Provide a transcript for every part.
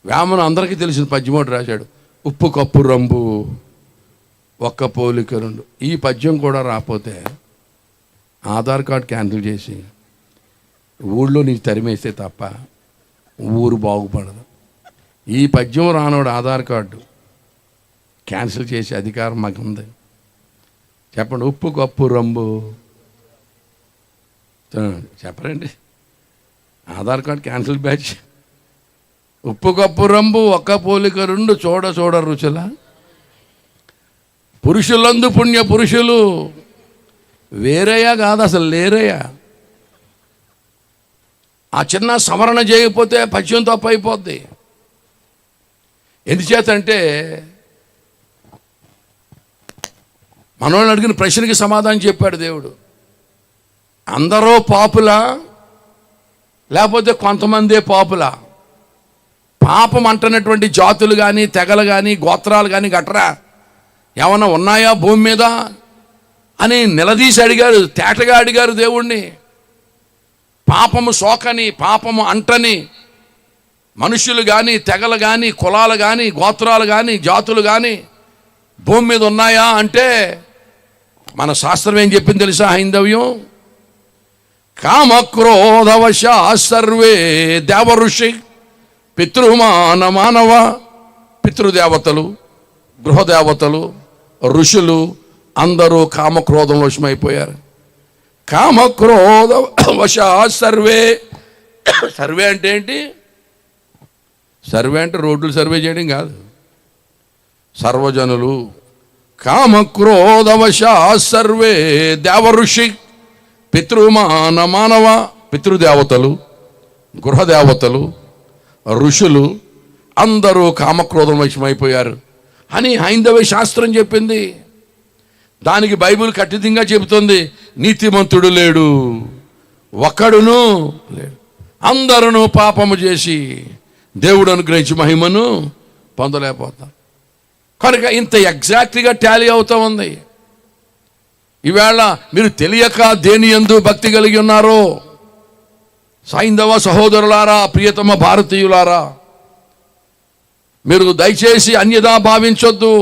వేమన అందరికీ తెలిసిన పద్యం ఒకటి రాశాడు, ఉప్పు కప్పు రంబు ఒక్క పోలిక రెండు. ఈ పద్యం కూడా రాకపోతే ఆధార్ కార్డు క్యాన్సిల్ చేసి ఊళ్ళో నీకు తరిమేస్తే తప్ప ఊరు బాగుపడదు. ఈ పద్యం రానోడు ఆధార్ కార్డు క్యాన్సిల్ చేసే అధికారం మాకు ఉంది. చెప్పండి, ఉప్పు కప్పు రంబు చెప్పరండి. Aadhaar card cancel batch. ఉప్పు కప్పు రంబు ఒక్క పోలిక రెండు చూడ చూడ రుచుల పురుషులందు పుణ్య పురుషులు వేరయ్యా కాదు, అసలు లేరయ్యా. ఆ చిన్న సవరణ చేయకపోతే పద్యం తప్పు అయిపోద్ది. ఎందుచేతంటే మనోళ్ళని అడిగిన ప్రశ్నకి సమాధానం చెప్పాడు దేవుడు. అందరూ పాపులా లేకపోతే కొంతమందే పాపులా? పాపం అంటున్నటువంటి జాతులు కానీ తెగలు కానీ గోత్రాలు కానీ గట్రా ఏమన్నా ఉన్నాయా భూమి మీద అని నిలదీసి అడిగారు, తేటగా అడిగారు దేవుణ్ణి. పాపము సోకని పాపము అంటని మనుషులు కానీ తెగలు కానీ కులాలు కానీ గోత్రాలు కానీ జాతులు కానీ భూమి మీద ఉన్నాయా అంటే మన శాస్త్రం ఏం చెప్పింది తెలుసా? హైందవ్యం కామక్రోధవశ సర్వే దేవఋషి పితృమాన మానవ. పితృదేవతలు, గృహదేవతలు, ఋషులు అందరూ కామక్రోధం వశమైపోయారు. కామక్రోధ వశ సర్వే. సర్వే అంటే ఏంటి? సర్వే అంటే రోడ్లు సర్వే చేయడం కాదు, సర్వజనులు. కామక్రోధవశ సర్వే దేవఋషి పితృమాన మానవ. పితృదేవతలు, గృహదేవతలు, ఋషులు అందరూ కామక్రోధం వశమైపోయారు అని హైందవ శాస్త్రం చెప్పింది. దానికి బైబిల్ ఖచ్చితంగా చెబుతుంది, నీతిమంతుడు లేడు, ఒక్కడును లేడు, అందరూ పాపము చేసి దేవుడు అనుగ్రహించి మహిమను పొందలేకపోతాం. కనుక ఇంత ఎగ్జాక్ట్గా టాలీ అవుతూ ఉంది. ఈవేళ మీరు తెలియక దేని యందు భక్తి కలిగి ఉన్నారో, సైంధవ సహోదరులారా, ప్రియతమ భారతీయులారా, మీరు దయచేసి అన్యదా భావించొద్దు.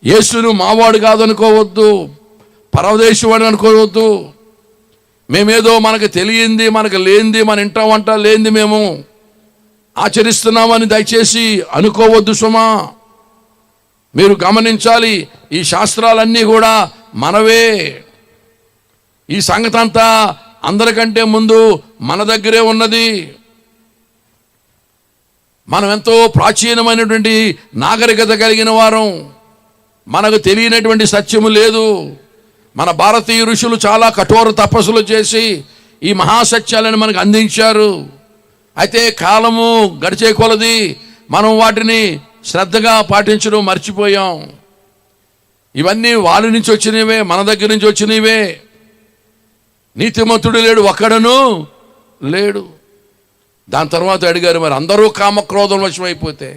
యేసును మావాడు కాదనుకోవద్దు, పరదేశవాడు అనుకోవద్దు. మేమేదో మనకు తెలియంది, మనకు లేనిది, మన ఇంట వంట లేనిది మేము ఆచరిస్తున్నామని దయచేసి అనుకోవద్దు సుమా. మీరు గమనించాలి, ఈ శాస్త్రాలన్నీ కూడా మనవే. ఈ సంగతి అంతా అందరికంటే ముందు మన దగ్గరే ఉన్నది. మనం ఎంతో ప్రాచీనమైనటువంటి నాగరికత కలిగిన వారం. మనకు తెలియనటువంటి సత్యము లేదు. మన భారతీయ ఋషులు చాలా కఠోర తపస్సులు చేసి ఈ మహాసత్యాలను మనకు అందించారు. అయితే కాలము గడిచే కొలది మనం వాటిని శ్రద్ధగా పాటించడం మర్చిపోయాం. ఇవన్నీ వాళ్ళ నుంచి వచ్చినవే, మన దగ్గర నుంచి వచ్చినవే. నీతిమంతుడు లేడు, ఒక్కడను లేడు. దాని తర్వాత అడిగారు, మరి అందరూ కామక్రోధం వశమైపోతే,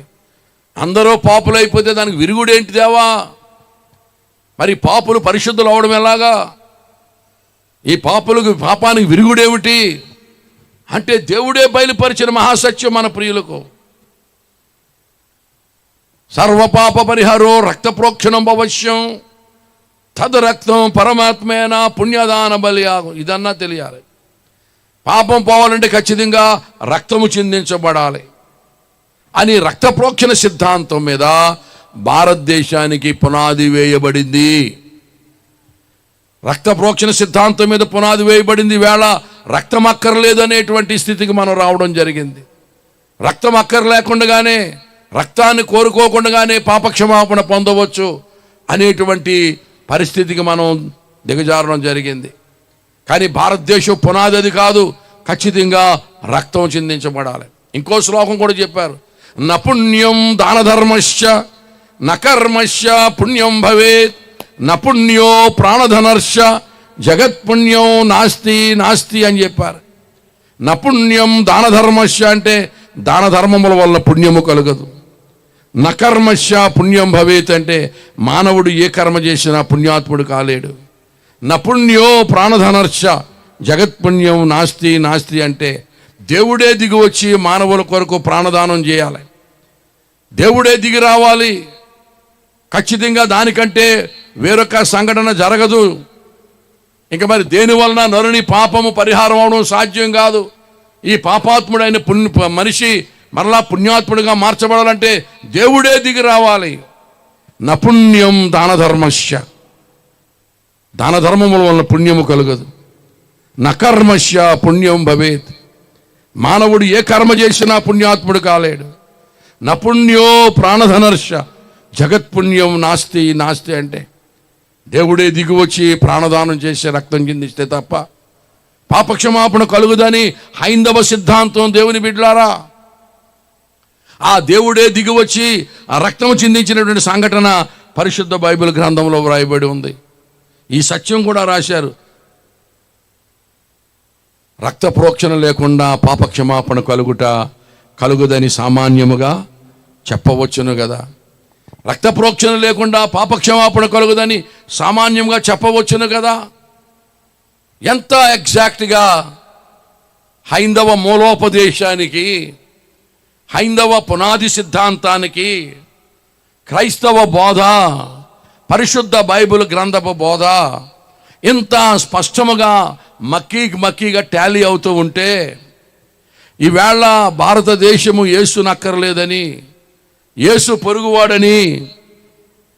అందరూ పాపులు అయిపోతే దానికి విరుగుడేంటి దేవా? మరి పాపులు పరిశుద్ధులు అవడం ఎలాగా? ఈ పాపానికి విరుగుడేమిటి అంటే దేవుడే బయలుపరిచిన మహాసత్యం మన ప్రియులకు. సర్వపాప పరిహారో రక్త ప్రోక్షణం అవశ్యం తద్ రక్తం పరమాత్మేన పుణ్యదాన బలియాగం. ఇదన్నా తెలియాలి. పాపం పోవాలంటే ఖచ్చితంగా రక్తము చిందించబడాలి అని రక్త ప్రోక్షణ సిద్ధాంతం మీద భారతదేశానికి పునాది వేయబడింది. రక్త ప్రోక్షణ సిద్ధాంతం మీద పునాది వేయబడింది. వేళ రక్తం అక్కర్లేదనేటువంటి స్థితికి మనం రావడం జరిగింది. రక్తం అక్కర్లేకుండానే, రక్తాన్ని కోరుకోకుండానే పాపక్షమాపణ పొందవచ్చు అనేటువంటి పరిస్థితికి మనం దిగజారడం జరిగింది. కానీ భారతదేశం పునాది అది కాదు, ఖచ్చితంగా రక్తం చిందించబడాలి. ఇంకో శ్లోకం కూడా చెప్పారు, నపుణ్యం దాన ధర్మశ్చ నకర్మశ్చ పుణ్యం భవేత్ నపుణ్యో ప్రాణధనర్ష జగత్పుణ్యం నాస్తి నాస్తి అని చెప్పారు. నపుణ్యం దాన ధర్మశ్చ అంటే దాన ధర్మముల వల్ల పుణ్యము కలుగదు. నకర్మశ్చ పుణ్యం భవేత్ అంటే మానవుడు ఏ కర్మ చేసినా పుణ్యాత్ముడు కాలేడు. నపుణ్యో ప్రాణధనర్ష జగత్పుణ్యం నాస్తి నాస్తి అంటే దేవుడే దిగి వచ్చి మానవుల కొరకు ప్రాణదానం చేయాలి. దేవుడే దిగి రావాలి. ఖచ్చితంగా దానికంటే వేరొక సంఘటన జరగదు. ఇంకా మరి దేని వలన నరుని పాపము పరిహారం అవడం సాధ్యం కాదు. ఈ పాపాత్ముడైన మనిషి మరలా పుణ్యాత్ముడిగా మార్చబడాలంటే దేవుడే దిగి రావాలి. నపుణ్యం దానధర్మస్య, దాన ధర్మముల వలన పుణ్యము కలుగదు. నకర్మస్య పుణ్యం భవేత్, మానవుడు ఏ కర్మ చేసినా పుణ్యాత్ముడు కాలేడు. నపుణ్యో ప్రాణధనర్ష జగత్పుణ్యం నాస్తి. నాస్తి అంటే దేవుడే దిగి వచ్చి ప్రాణదానం చేసే రక్తం చిందిస్తే తప్ప పాపక్షమాపణ కలుగుదని హైందవ సిద్ధాంతం. దేవుని బిడ్డలారా, ఆ దేవుడే దిగి వచ్చి ఆ రక్తం చిందించినటువంటి సంఘటన పరిశుద్ధ బైబిల్ గ్రంథంలో వ్రాయబడి ఉంది. ఈ సత్యం కూడా రాశారు. రక్త ప్రోక్షణ లేకుండా పాపక్షమాపణ కలుగుదని సామాన్యముగా చెప్పవచ్చును కదా. రక్త ప్రోక్షణ లేకుండా పాపక్షమాపణ కలుగుదని సామాన్యంగా చెప్పవచ్చును కదా. ఎంత ఎగ్జాక్ట్గా హైందవ మూలోపదేశానికి, హైందవ పునాది సిద్ధాంతానికి, క్రైస్తవ బోధ, పరిశుద్ధ బైబిల్ గ్రంథపు బోధ ఇంత స్పష్టముగా మక్కీగా టాలీ అవుతూ ఉంటే, ఈవేళ భారతదేశము యేసునక్కర్లేదని, యేసు పొరుగువాడని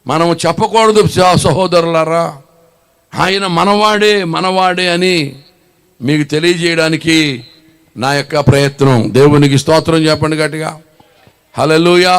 మనం చెప్పకూడదు సహోదరులారా. ఆయన మనవాడే అని మీకు తెలియజేయడానికి నా యొక్క ప్రయత్నం. దేవునికి స్తోత్రం చెప్పండి గట్టిగా. హల్లెలూయా.